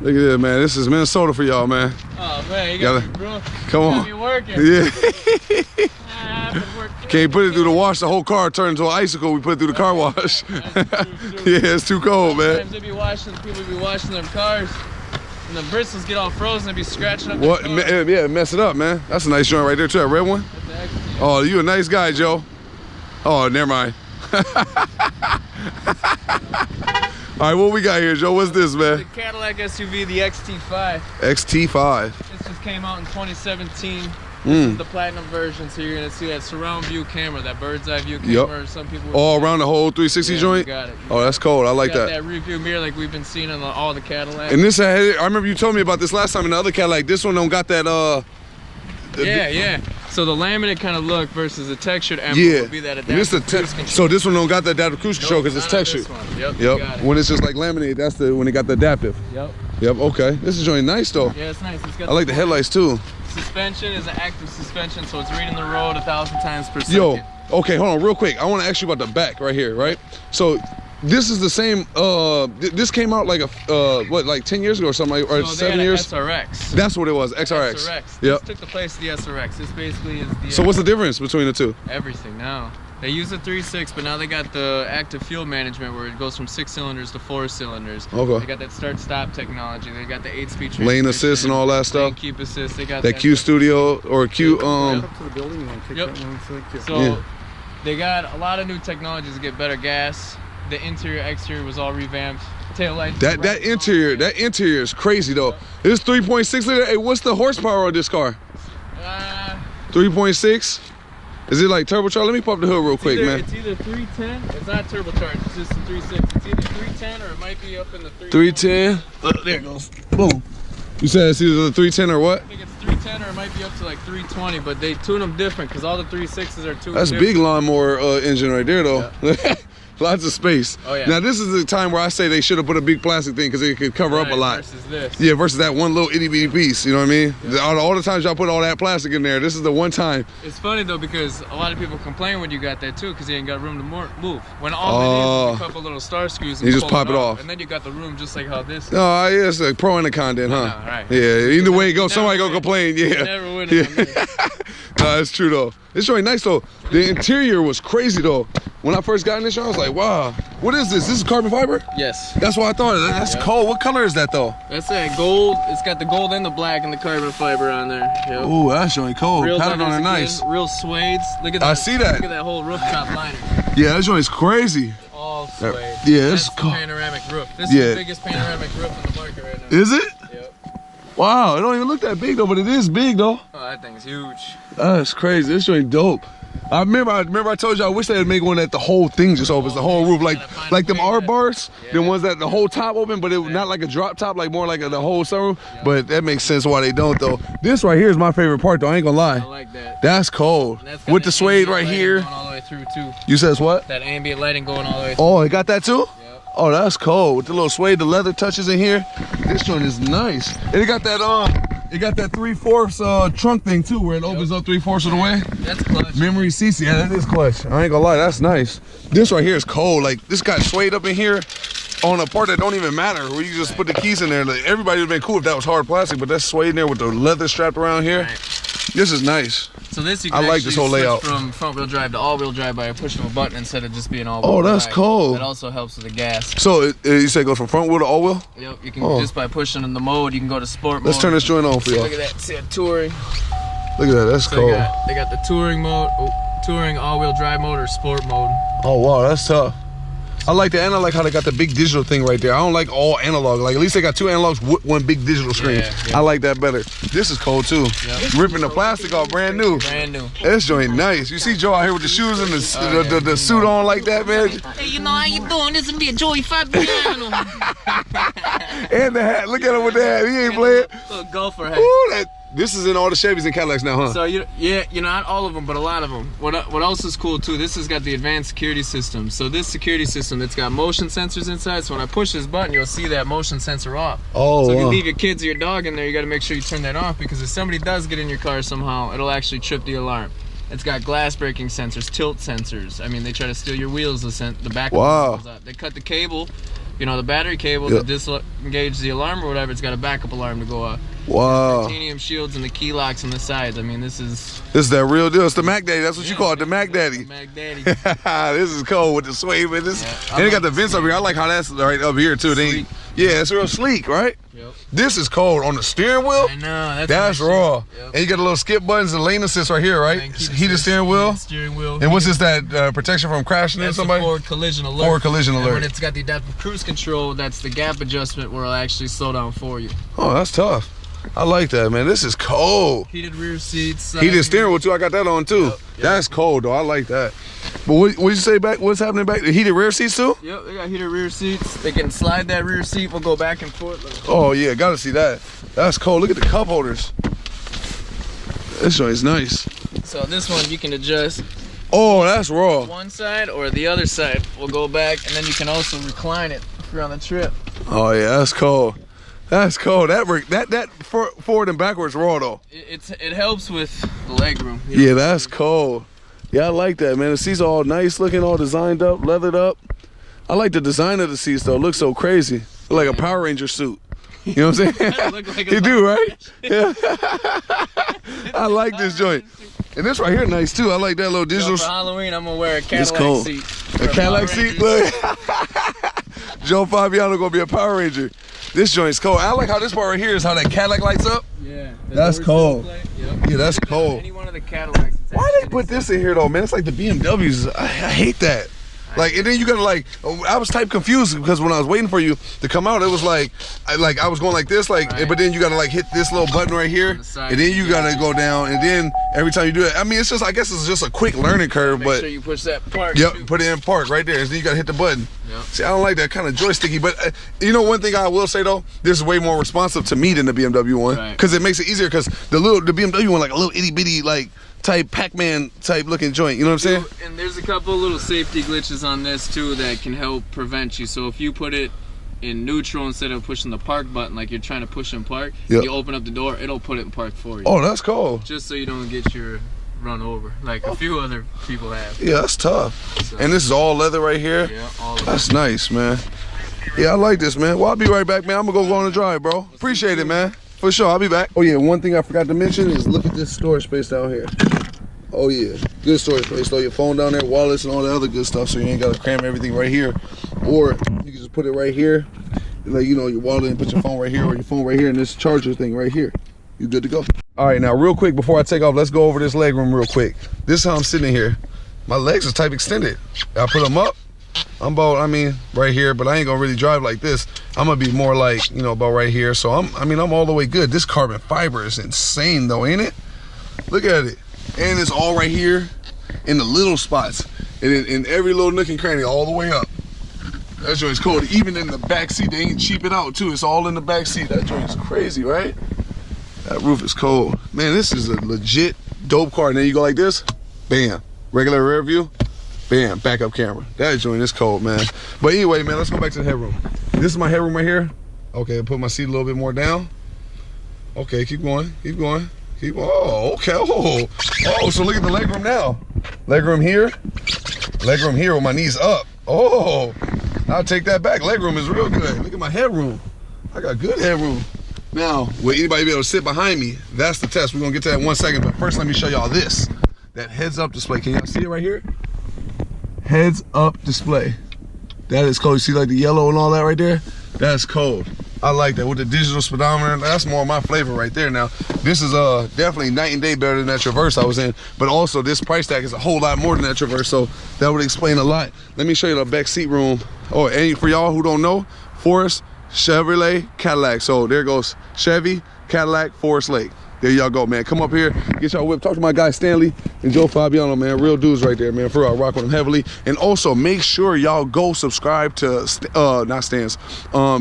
Look at this, man. This is Minnesota for y'all, man. Oh man, you gotta bro. Come on. You working. Yeah. Can't put it through the wash. The whole car turned into an icicle. We put it through the car wash. True. Yeah, it's too cold, man. Sometimes people be washing their cars, and the bristles get all frozen and be scratching up. What? Yeah, mess it up, man. That's a nice joint right there too. That red one. That's the XT. Oh, you a nice guy, Joe. Oh, never mind. All right, what we got here, Joe? What's this, man? The Cadillac SUV, the XT5. XT5. This just came out in 2017. This is the platinum version, so you're gonna see that surround view camera, that bird's eye view camera. Some people all around the whole 360 joint. You got it. Oh, that's cold. I like that. That rear view mirror like we've been seeing on all the Cadillacs. And this, I remember you told me about this last time in the other Cadillac. This one don't got that. Yeah. So the laminate kind of look versus the textured emerald would be that adaptive cruise control. So this one don't got the adaptive cruise control because it's textured. Yep. When it's just like laminated, that's when it got the adaptive. Yep. Okay. This is really nice though. Yeah, it's nice. It's got I like the headlights too. Suspension is an active suspension, so it's reading the road 1,000 times per second. Yo, okay, hold on real quick. I want to ask you about the back right here, right? So this is the same, this came out like what, like 10 years ago or something, or 7 years? SRX. That's what it was, XRX. SRX. Yep. This took the place of the SRX. This basically is the... So what's the difference between the two? Everything now. They use the 3.6, but now they got the active fuel management where it goes from 6 cylinders to 4 cylinders. Okay. They got that start-stop technology. They got the 8-speed transmission. Lane assist and all that stuff. Lane keep assist. They got that Q Studio or Q up to the building, you want to take that one. So they got a lot of new technologies to get better gas. The interior, exterior was all revamped. Tail lights. That interior is crazy though. It's 3.6 liter. Hey, what's the horsepower on this car? 3.6. Is it like turbocharged? Let me pop the hood real quick, man. It's either 310. It's not turbocharged. It's just the 3.6. It's either 310 or it might be up in the 310. There it goes. Boom. You said it's either the 310 or what? I think it's 310 or it might be up to like 320, but they tune them different because all the 3.6s are tuned. That's big lawnmower engine right there though. Yeah. Lots of space. Oh yeah. Now this is the time where I say they should have put a big plastic thing because it could cover up a lot. Versus this. Yeah, versus that one little itty bitty piece. You know what I mean? Yeah. All the times y'all put all that plastic in there, this is the one time. It's funny though because a lot of people complain when you got that too because you ain't got room to move. When all it is a couple little star screws and you just pop it off. and then you got the room just like how this is. Oh yeah, it's a pro and a con then, huh? No, right. Yeah. Either way it goes, somebody gonna complain. Yeah. You never win it on this. No, it's true though. It's really nice though. The interior was crazy though. When I first got in this show, I was like, wow, what is this? This is carbon fiber? Yes. That's what I thought. That's cold. What color is that though? That's that gold. It's got the gold and the black and the carbon fiber on there. Yep. Ooh, that's really cold. Pattern on it nice. Real suedes. Look at that. I see that. Look at that whole rooftop liner. Yeah, that joint's crazy. All suede. Yeah, that's it's cool. Panoramic roof. This is the biggest panoramic roof in the market right now. Is it? Yep. Wow, it don't even look that big though, but it is big though. Oh, that thing's huge. That's crazy. This joint dope. I remember I told you I wish they'd make one that the whole thing just opens, the whole roof, like them R bars, the ones that the whole top open, but it not like a drop top, like more like the whole sunroof. But that makes sense why they don't though. This right here is my favorite part though. I ain't gonna lie. I like that. That's cold. With the suede right here. All the way through too. You says what? That ambient lighting going all the way through. Oh, it got that too? Yep. Oh, that's cold. With the little suede, the leather touches in here. This joint is nice. And it got that it got that 3/4 trunk thing too, where it opens up 3/4 of the way. That's clutch. Memory CC, yeah, that is clutch. I ain't gonna lie, that's nice. This right here is cold. Like this got suede up in here on a part that don't even matter, where you just put the keys in there. Like, everybody would've been cool if that was hard plastic, but that's suede in there with the leather strapped around here. Right. This is nice. So this you can like this whole layout from front wheel drive to all wheel drive by pushing a button instead of just being all wheel. Oh, that's cool. That also helps with the gas. So you say go from front wheel to all wheel? Yep, you can just by pushing in the mode, you can go to sport mode. Let's turn this joint on for y'all. Look at that, see that touring. Look at that, that's cool. They got the touring mode, touring all-wheel drive mode or sport mode. Oh wow, that's tough. I like that, and I like how they got the big digital thing right there. I don't like all analog. Like at least they got two analogs with one big digital screen. Yeah. I like that better. This is cold too. Yep. Ripping the plastic off, brand new. Brand new. This joint nice. You see Joe out here with the shoes and the suit on like that, man. Hey, you know how you doing? This is be a Joey Fabiano. And the hat. Look at him with the hat. He ain't playing. Little golfer hat. Ooh, this is in all the Chevys and Cadillacs now, huh? So you not all of them, but a lot of them. What else is cool too? This has got the advanced security system. So this security system, it's got motion sensors inside. So when I push this button, you'll see that motion sensor off. Oh. So if you leave your kids or your dog in there, you got to make sure you turn that off because if somebody does get in your car somehow, it'll actually trip the alarm. It's got glass breaking sensors, tilt sensors. I mean, they try to steal your wheels. The back. Wow. Of the wheels out. They cut the cable you know, the battery cable to disengage the alarm or whatever. It's got a backup alarm to go off. Wow. Titanium shields and the key locks on the sides. I mean, this is that real deal. It's the Mac Daddy. That's what you call it, the Mac Daddy. The Mac Daddy. This is cool with the sway, man. This, and they got the vents up here. I like how that's right up here too. Yeah, it's real sleek, right? Yep. This is cold on the steering wheel. I know. That's raw. Yep. And you got a little skip buttons and lane assist right here, right? Heated steering wheel. And what's this? That protection from crashing into somebody? Forward collision alert. Forward collision alert. And when it's got the adaptive cruise control, that's the gap adjustment where it'll actually slow down for you. Oh, that's tough. I like that, man. This is cold. Heated rear seats. Heated steering wheel too. I got that on too. Yep. That's cold though. I like that. But what you say back? What's happening back? The heated rear seats too? Yep, they got heated rear seats. They can slide that rear seat. We'll go back and forth. Oh yeah, gotta see that. That's cold. Look at the cup holders. This joint is nice. So this one you can adjust. Oh, that's raw. One side or the other side. We'll go back, and then you can also recline it if you're on the trip. Oh yeah, that's cold. That's cold. That forward and backwards raw though. It helps with the leg room. Yeah, that's cold. Yeah, I like that, man. The seats are all nice looking, all designed up, leathered up. I like the design of the seats though. It looks so crazy. Like a Power Ranger suit. You know what I'm saying? You do, right? Yeah. I like this joint. And this right here nice too. I like that little digital. So for Halloween, I'm gonna wear a Cadillac seat. A Cadillac seat? Look. Joe Fabiano gonna be a Power Ranger. This joint's cold. I like how this part right here is how that Cadillac lights up. Yeah. That's cold. Yep. Yeah, that's cold. Any one of the Cadillacs. Why they put this in here though, man? It's like the BMWs. I hate that. Like, and then you gotta like, I was type confused because when I was waiting for you to come out, it was like, I was going like this, like, but then you gotta like hit this little button right here, and then you gotta go down, and then every time you do it, I mean, it's just, I guess it's just a quick learning curve, Make but sure you push that park. Yep, too. put it in park right there, and then you gotta hit the button. Yep. See, I don't like that kind of joysticky, but you know one thing I will say though, this is way more responsive to me than the BMW one, because it makes it easier, because the BMW one like a little itty bitty like type Pac-Man type looking joint, you know what I'm saying? And there's a couple little safety glitches on this too that can help prevent you. So if you put it in neutral instead of pushing the park button, like you're trying to push in park, you open up the door, it'll put it in park for you. Oh, that's cool. Just so you don't get your run over, like a few other people have. Yeah, that's tough. So, and this is all leather right here? Yeah, all leather. That's nice, man. Yeah, I like this, man. Well, I'll be right back, man. I'm gonna go on a drive, bro. Appreciate it, man. For sure, I'll be back. Oh yeah, one thing I forgot to mention is look at this storage space down here. Oh yeah, good storage space. Throw your phone down there, wallets and all the other good stuff, so you ain't gotta cram everything right here. Or you can just put it right here, like, you know, your wallet, and put your phone right here, or your phone right here, and this charger thing right here. You good to go. All right, now real quick before I take off, let's go over this leg room real quick. This is how I'm sitting here. My legs are type extended. I put them up. I'm about, I mean, right here, but I ain't gonna really drive like this. I'm gonna be more like, you know, about right here. So I'm all the way good. This carbon fiber is insane though, ain't it? Look at it. And it's all right here in the little spots. And in every little nook and cranny all the way up. That joint's cool. Even in the back seat, they ain't cheap it out too. It's all in the back seat. That joint's crazy, right? That roof is cold. Man, this is a legit dope car. And then you go like this, bam. Regular rear view, bam, backup camera. That joint is cold, man. But anyway, man, let's go back to the headroom. This is my headroom right here. Okay, I'll put my seat a little bit more down. Okay, keep going, keep going. Keep, oh, okay, oh, so look at the legroom now. Legroom here with my knees up. Oh, I'll take that back. Legroom is real good. Look at my headroom. I got good headroom. Now, will anybody be able to sit behind me? That's the test. We're gonna get to that in 1 second, but first let me show y'all this. That heads up display. Can y'all see it right here? Heads up display. That is cold. You see like the yellow and all that right there? That's cold. I like that with the digital speedometer. That's more my flavor right there. Now, this is definitely night and day better than that Traverse I was in, but also this price tag is a whole lot more than that Traverse, so that would explain a lot. Let me show you the back seat room. Oh, and for y'all who don't know, Forest, Chevrolet, Cadillac. So there goes Chevy, Cadillac, Forest Lake. There y'all go, man. Come up here, get y'all whip. Talk to my guy Stanley and Joe Fabiano, man. Real dudes right there, man. For real, I rock with them heavily. And also make sure y'all go subscribe to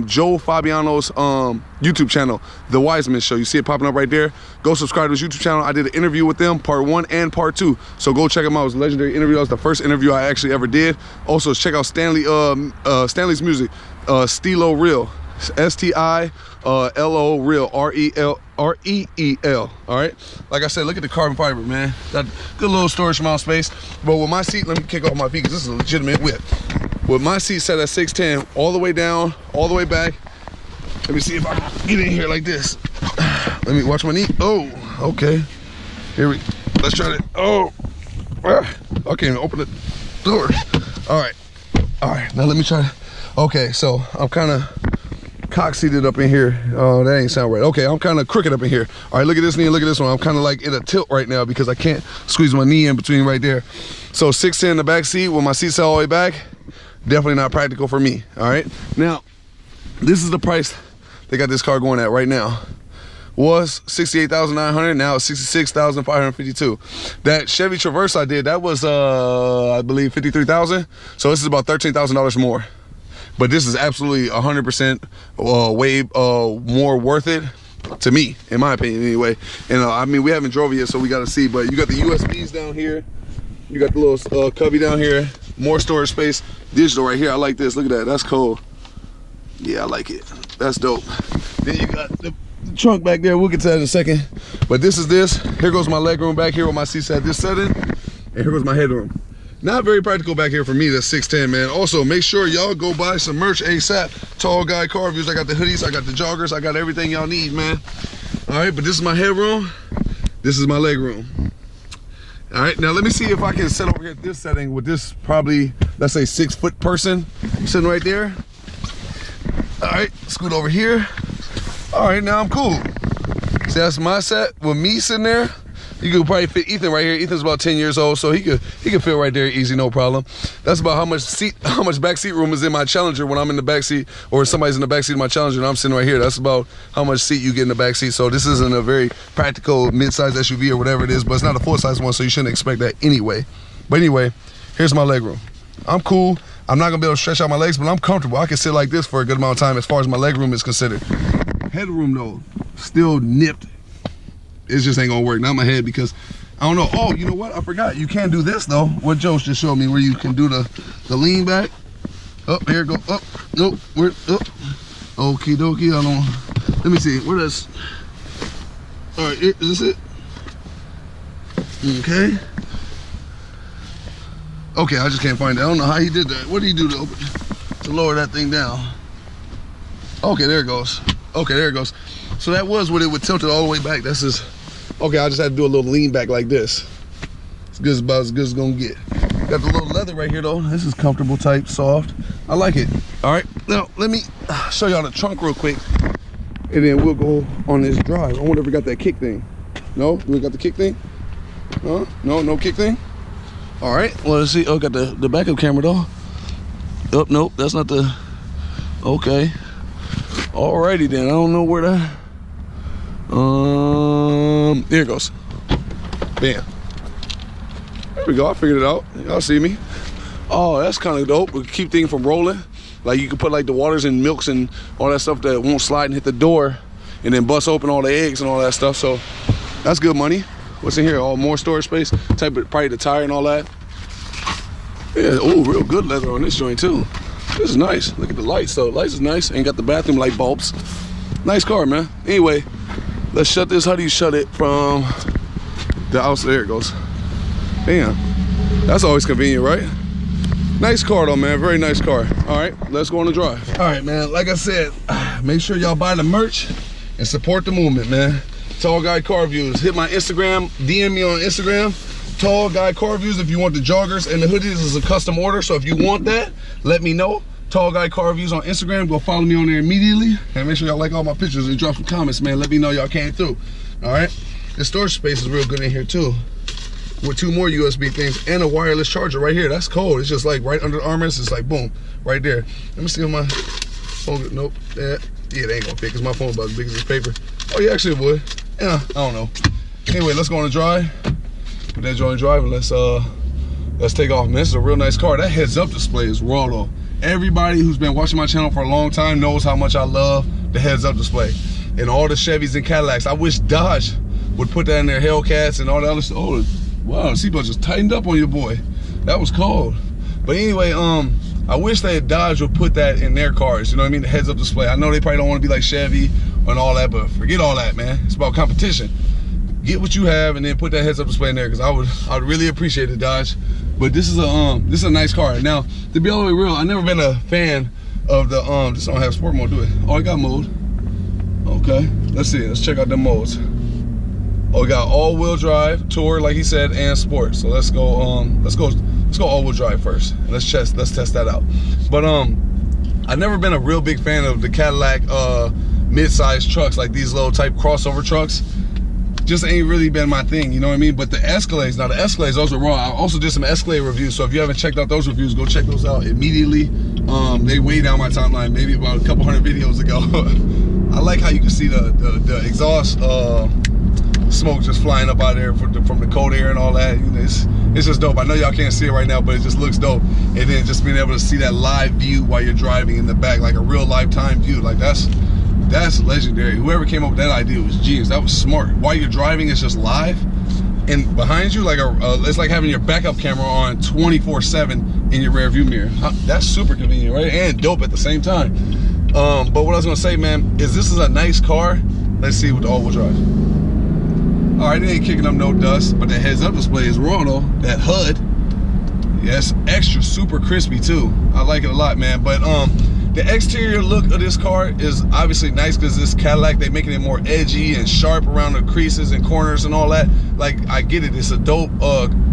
Joe Fabiano's YouTube channel, The Wiseman Show. You see it popping up right there. Go subscribe to his YouTube channel. I did an interview with them, part 1 and part 2. So go check them out. It was a legendary interview. That was the first interview I actually ever did. Also check out Stanley's music, Stilo Real. S-T-I-L-O real R-E-E-L. All right, like I said, look at the carbon fiber, man. Got good little storage amount of space. But with my seat, let me kick off my feet because this is a legitimate whip. With my seat set at 6'10", all the way down, all the way back. Let me see if I can get in here like this. Let me watch my knee. Oh, okay. Here we, let's try it. Oh, I can't even open the door. All right, now let me try it. Okay, so I'm kind of cock-seated up in here. Oh, that ain't sound right. Okay, I'm kind of crooked up in here. All right, look at this knee, look at this one. I'm kind of like in a tilt right now because I can't squeeze my knee in between right there. So 6'10" in the back seat with my seat set all the way back, definitely not practical for me. All right, now this is the price they got this car going at right now. Was $68,900, now it's $66,552. That Chevy Traverse I did, that was I believe $53,000. So this is about $13,000 more. But this is absolutely 100% way more worth it to me, in my opinion anyway. And I mean, we haven't drove it yet, so we got to see. But you got the USBs down here. You got the little cubby down here. More storage space. Digital right here. I like this. Look at that. That's cool. Yeah, I like it. That's dope. Then you got the trunk back there. We'll get to that in a second. But this is this. Here goes my leg room back here with my seats at this setting. And here goes my headroom. Not very practical back here for me, that's 6'10", man. Also, make sure y'all go buy some merch ASAP. Tall Guy Car Reviews. I got the hoodies, I got the joggers, I got everything y'all need, man. All right, but this is my headroom. This is my leg room. All right, now let me see if I can set over here at this setting with this probably, let's say 6-foot person sitting right there. All right, scoot over here. All right, now I'm cool. See, that's my set with me sitting there. You could probably fit Ethen right here. Ethan's about 10 years old, so he could fit right there easy, no problem. That's about how much back seat room is in my Challenger when I'm in the back seat, or somebody's in the back seat of my Challenger and I'm sitting right here. That's about how much seat you get in the back seat. So this isn't a very practical mid-size SUV or whatever it is, but it's not a full-size one, so you shouldn't expect that anyway. But anyway, here's my leg room. I'm cool. I'm not gonna be able to stretch out my legs, but I'm comfortable. I can sit like this for a good amount of time as far as my leg room is considered. Headroom though, still nipped. It just ain't gonna work, not my head, because I don't know. Oh, you know what? I forgot. You can do this though. What Joe just showed me, where you can do the lean back. Up, here go. Up. Nope. We're up. Okie dokie. I don't. Let me see. Where does? All right. Is this it? Okay. Okay. I just can't find it. I don't know how he did that. What did he do to lower that thing down? Okay. There it goes. Okay. There it goes. So that was what it would tilt it all the way back. That's just. Okay, I just had to do a little lean back like this. It's about as good as it's gonna get. Got the little leather right here though. This is comfortable type, soft. I like it. All right, now let me show y'all the trunk real quick, and then we'll go on this drive. I wonder if we got that kick thing. No, we got the kick thing? Huh? No kick thing? All right, well, let's see. Oh, got the backup camera though. Oh, nope, that's not the, okay. Alrighty then, I don't know where that, there it goes. Bam. There we go, I figured it out. Y'all see me? Oh, that's kind of dope. We keep things from rolling. Like you can put like the waters and milks and all that stuff that won't slide and hit the door and then bust open all the eggs and all that stuff. So that's good money. What's in here? Oh, more storage space. Type of, probably the tire and all that. Yeah, oh, real good leather on this joint too. This is nice. Look at the lights though. Lights is nice. Ain't got the bathroom light bulbs. Nice car, man. Anyway, let's shut this. How do you shut it from the outside? There it goes. Damn, that's always convenient, right? Nice car though, man. Very nice car. All right, let's go on the drive. All right, man. Like I said, make sure y'all buy the merch and support the movement, man. Tall Guy Car Reviews. Hit my Instagram. DM me on Instagram. Tall Guy Car Reviews. If you want the joggers and the hoodies, is a custom order. So if you want that, let me know. Tall Guy Car Reviews on Instagram. Go follow me on there immediately. And make sure y'all like all my pictures and drop some comments, man. Let me know y'all came through. All right. The storage space is real good in here too, with 2 more USB things and a wireless charger right here. That's cold. It's just like right under the armrest. It's like boom, right there. Let me see if my phone. Nope. Yeah, it ain't gonna fit because my phone's about as big as this paper. Oh yeah, actually it would. Yeah, I don't know. Anyway, let's go on the drive. Put that joint in drive and let's take off. Man, this is a real nice car. That heads-up display is raw though. Everybody who's been watching my channel for a long time knows how much I love the heads-up display and all the Chevys and Cadillacs. I wish Dodge would put that in their Hellcats and all that other stuff. Oh, wow, the seatbelt just tightened up on your boy. That was cold. But anyway, I wish that Dodge would put that in their cars, you know what I mean? The heads-up display. I know they probably don't want to be like Chevy and all that, but forget all that, man. It's about competition. Get what you have and then put that heads-up display in there, because I would really appreciate it, Dodge. But this is a nice car. Now, to be all the way real, I've never been a fan of the this don't have sport mode, do it? Oh, it got mode. Okay, let's see. Let's check out the modes. Oh, we got all-wheel drive, tour, like he said, and sport. So let's go all-wheel drive first. Let's test that out. But I've never been a real big fan of the Cadillac mid-size trucks, like these little type crossover trucks. Just ain't really been my thing, you know what I mean? But the Escalades, now the Escalades, those are raw. I also did some Escalade reviews, so if you haven't checked out those reviews, go check those out immediately. They way down my timeline, maybe about a couple hundred videos ago. I like how you can see the exhaust smoke just flying up out of there from the cold air and all that. You know, it's just dope. I know y'all can't see it right now, but it just looks dope. And then just being able to see that live view while you're driving in the back, like a real lifetime view, like that's legendary. Whoever came up with that idea was genius. That was smart. While you're driving, it's just live, and behind you, like it's like having your backup camera on 24/7 in your rear view mirror. That's super convenient, right? And dope at the same time. But what I was gonna say, man, is this is a nice car. Let's see with the all-wheel drive. All right, it ain't kicking up no dust, but the heads-up display is raw though. That HUD, yes, extra super crispy too. I like it a lot, man. But the exterior look of this car is obviously nice because this Cadillac, they making it more edgy and sharp around the creases and corners and all that. Like, I get it, it's a dope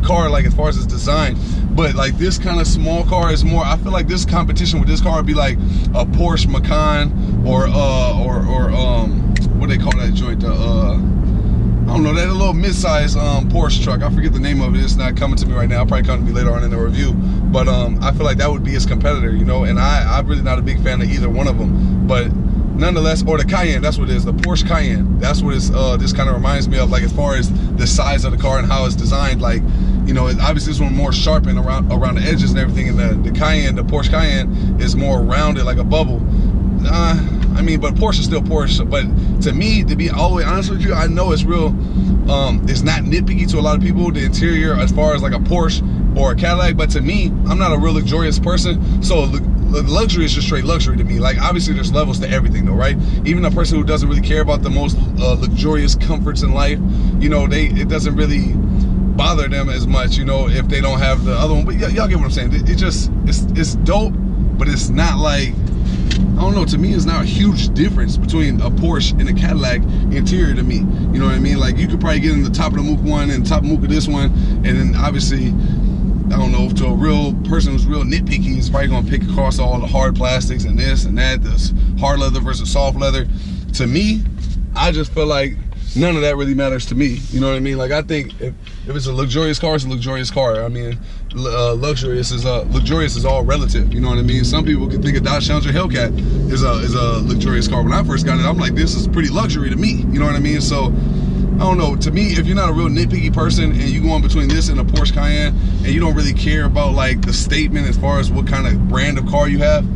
car, like as far as its design. But like this kind of small car is more, I feel like this competition with this car would be like a Porsche Macan or what do they call that joint? I don't know, that little mid-size Porsche truck. I forget the name of it. It's not coming to me right now. It'll probably come to me later on in the review. But I feel like that would be his competitor, you know. And I'm really not a big fan of either one of them. But nonetheless, or the Cayenne, that's what it is. The Porsche Cayenne. That's what this kind of reminds me of. Like as far as the size of the car and how it's designed, like, you know, obviously this one more sharpened around the edges and everything. And the Cayenne, the Porsche Cayenne, is more rounded like a bubble. I mean, but Porsche is still Porsche. But to me, to be all the way honest with you, I know it's real. It's not nitpicky to a lot of people, the interior, as far as like a Porsche or a Cadillac. But to me, I'm not a real luxurious person. So luxury is just straight luxury to me. Like, obviously, there's levels to everything, though, right? Even a person who doesn't really care about the most luxurious comforts in life, you know, it doesn't really bother them as much, you know, if they don't have the other one. But y'all get what I'm saying. It's dope, but it's not like, I don't know, to me it's not a huge difference between a Porsche and a Cadillac interior to me. You know what I mean? Like, you could probably get in the top of the Mook one and the top of Mook of this one, and then obviously, I don't know, to a real person who's real nitpicky, he's probably gonna pick across all the hard plastics and this and that, this hard leather versus soft leather. To me, I just feel like none of that really matters to me. You know what I mean? Like, I think if it's a luxurious car, it's a luxurious car. I mean, luxurious is all relative. You know what I mean? Some people can think a Dodge Challenger Hellcat is a luxurious car. When I first got it, I'm like, this is pretty luxury to me. You know what I mean? So I don't know. To me, if you're not a real nitpicky person and you go in between this and a Porsche Cayenne and you don't really care about like the statement as far as what kind of brand of car you have,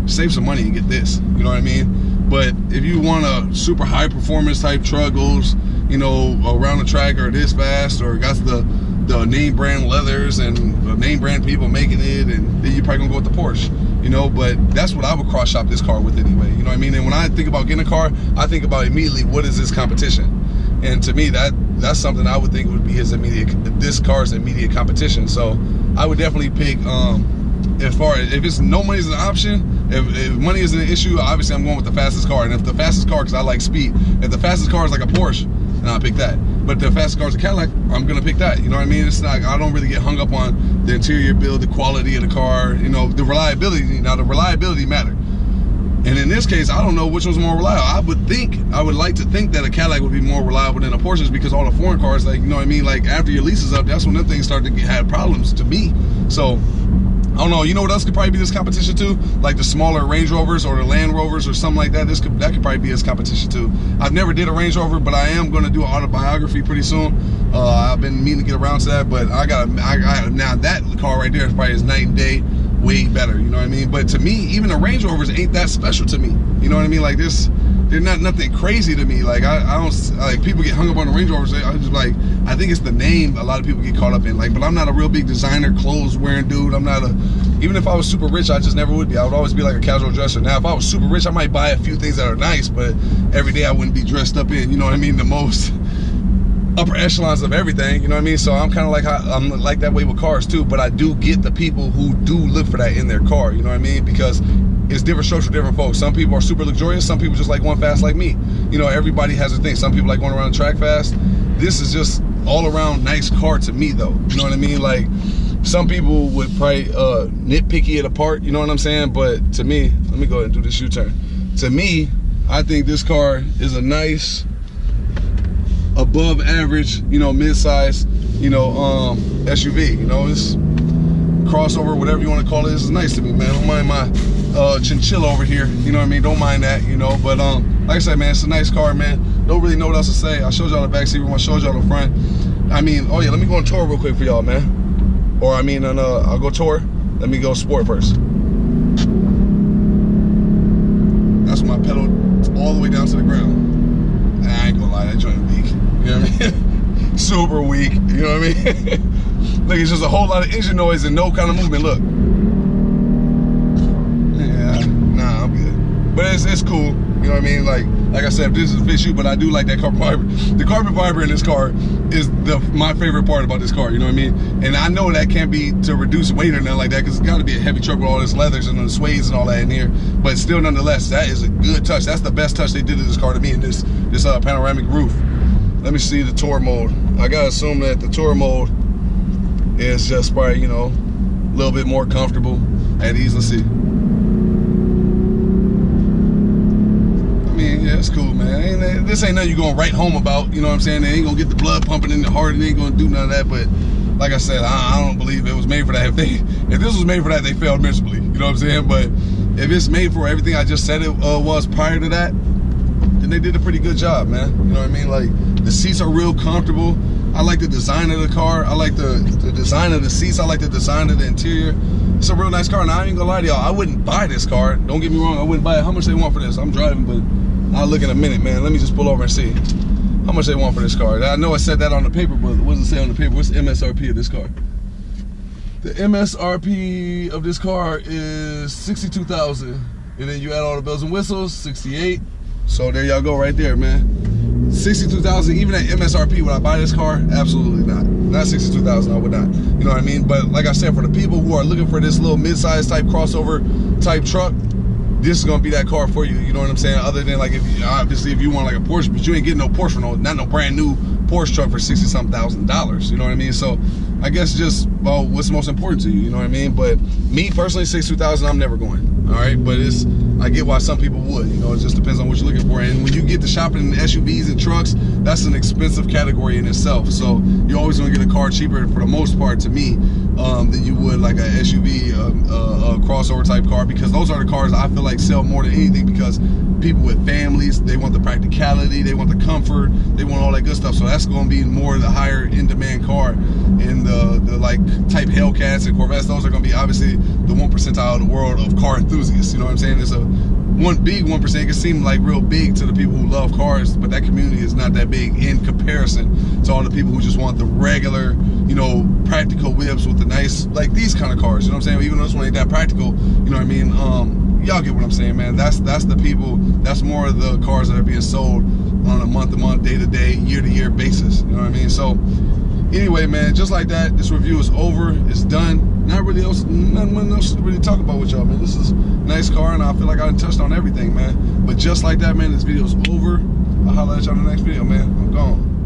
save some money and get this. You know what I mean? But if you want a super high performance type truck, goes, you know, around the track or this fast, or got the name brand leathers and the name brand people making it, and then you're probably gonna go with the Porsche, you know. But that's what I would cross shop this car with anyway. You know what I mean? And when I think about getting a car, I think about immediately, what is this competition? And to me, that's something I would think would be this car's immediate competition. So I would definitely pick, as far as if it's no money is an option, if money is an issue, obviously I'm going with the fastest car. And if the fastest car, because I like speed, if the fastest car is like a Porsche, then I'll pick that. But if the fastest car is a Cadillac, I'm gonna pick that. You know what I mean? It's not, I don't really get hung up on the interior build, the quality of the car, you know, the reliability. Now the reliability matter. And in this case, I don't know which one's more reliable. I would like to think that a Cadillac would be more reliable than a Porsche, because all the foreign cars, like, you know what I mean? Like, after your lease is up, that's when them things start to have problems to me. So I don't know. You know what else could probably be this competition too? Like the smaller Range Rovers or the Land Rovers or something like that. That could probably be this competition too. I've never did a Range Rover, but I am going to do an autobiography pretty soon. I've been meaning to get around to that, but I got now that car right there is probably night and day, way better. You know what I mean? But to me, even the Range Rovers ain't that special to me. You know what I mean? Like this, they're not nothing crazy to me. Like I don't, like, people get hung up on the Range Rovers. I just like, I think it's the name a lot of people get caught up in. Like, but I'm not a real big designer clothes wearing dude. I'm not a even if I was super rich, I just never would be. I would always be like a casual dresser. Now, if I was super rich, I might buy a few things that are nice, but every day I wouldn't be dressed up in, you know what I mean, the most upper echelons of everything, you know what I mean? So I'm kind of like, I'm like that way with cars too, but I do get the people who do look for that in their car, you know what I mean? Because it's different strokes for different folks. Some people are super luxurious, some people just like going fast like me. You know, everybody has a thing. Some people like going around the track fast. This is just all around nice car to me though, you know what I mean? Like, some people would probably nitpicky it apart, you know what I'm saying? But to me, let me go ahead and do this U-turn. To me, I think this car is a nice, above average, you know, mid-size, you know, SUV. You know, it's crossover, whatever you want to call it. This is nice to me, man. Don't mind my chinchilla over here, you know what I mean? Don't mind that, you know. But like I said, man, it's a nice car, man. Don't really know what else to say. I showed y'all the backseat room. I showed y'all the front. I mean, oh yeah, let me go on tour real quick for y'all, man. Or I mean, I'll go tour. Let me go sport first. That's my pedal all the way down to the ground. I ain't gonna lie, that joint weak. You know what I mean? Super weak. You know what I mean? Look, it's just a whole lot of engine noise and no kind of movement. Look. Yeah, nah, I'm good. But it's cool. You know what I mean? Like I said, this is a fish shoot, but I do like that carbon fiber. The carbon fiber in this car is my favorite part about this car, you know what I mean? And I know that can't be to reduce weight or nothing like that, because it's got to be a heavy truck with all this leathers and the suedes and all that in here. But still, nonetheless, that is a good touch. That's the best touch they did to this car to me in this panoramic roof. Let me see the tour mode. I gotta assume that the tour mode is just probably, you know, a little bit more comfortable at ease. Let's see. Yeah, it's cool, man. This ain't nothing you're gonna write home about, you know what I'm saying? They ain't gonna get the blood pumping in the heart, and they ain't gonna do none of that. But like I said, I don't believe it was made for that. If this was made for that, they failed miserably, you know what I'm saying? But if it's made for everything I just said it was prior to that, then they did a pretty good job, man. You know what I mean? Like, the seats are real comfortable. I like the design of the car. I like the design of the seats. I like the design of the interior. It's a real nice car. Now, I ain't gonna lie to y'all, I wouldn't buy this car. Don't get me wrong, I wouldn't buy it. How much they want for this? I'm driving, but I'll look in a minute, man. Let me just pull over and see how much they want for this car. I know I said that on the paper, but what does it say on the paper? What's the MSRP of this car? The MSRP of this car is $62,000, and then you add all the bells and whistles, $68,000. So there y'all go, right there, man. $62,000. Even at MSRP, would I buy this car? Absolutely not. Not $62,000. I would not. You know what I mean? But like I said, for the people who are looking for this little mid-size type crossover type truck, this is gonna be that car for you. You know what I'm saying? Other than, like, if you want like a Porsche, but you ain't getting no Porsche for not no brand new Porsche truck for $60-some thousand. You know what I mean? So I guess just, well, what's most important to you? You know what I mean? But me personally, $62,000, I'm never going. All right, but I get why some people would. You know, it just depends on what you're looking for. And when you get to shopping in SUVs and trucks, that's an expensive category in itself. So you're always gonna get a car cheaper for the most part, to me, than you would like a SUV, a crossover type car, because those are the cars I feel like sell more than anything, because people with families, they want the practicality, they want the comfort, they want all that good stuff. So that's going to be more the higher in demand car. And the like type Hellcats and Corvettes, those are going to be obviously the 1 percentile of the world of car enthusiasts. You know what I'm saying? There's a big 1%. It can seem like real big to the people who love cars, but that community is not that big in comparison to all the people who just want the regular, you know, practical whips with the nice, like these kind of cars. You know what I'm saying? Even though this one ain't that practical, you know what I mean? Y'all get what I'm saying, man. That's the people. That's more of the cars that are being sold on a month-to-month, day-to-day, year-to-year basis. You know what I mean? So anyway, man, just like that, this review is over. It's done. Nothing else to really talk about with y'all, man. This is a nice car, and I feel like I touched on everything, man. But just like that, man, this video is over. I'll holler at y'all in the next video, man. I'm gone.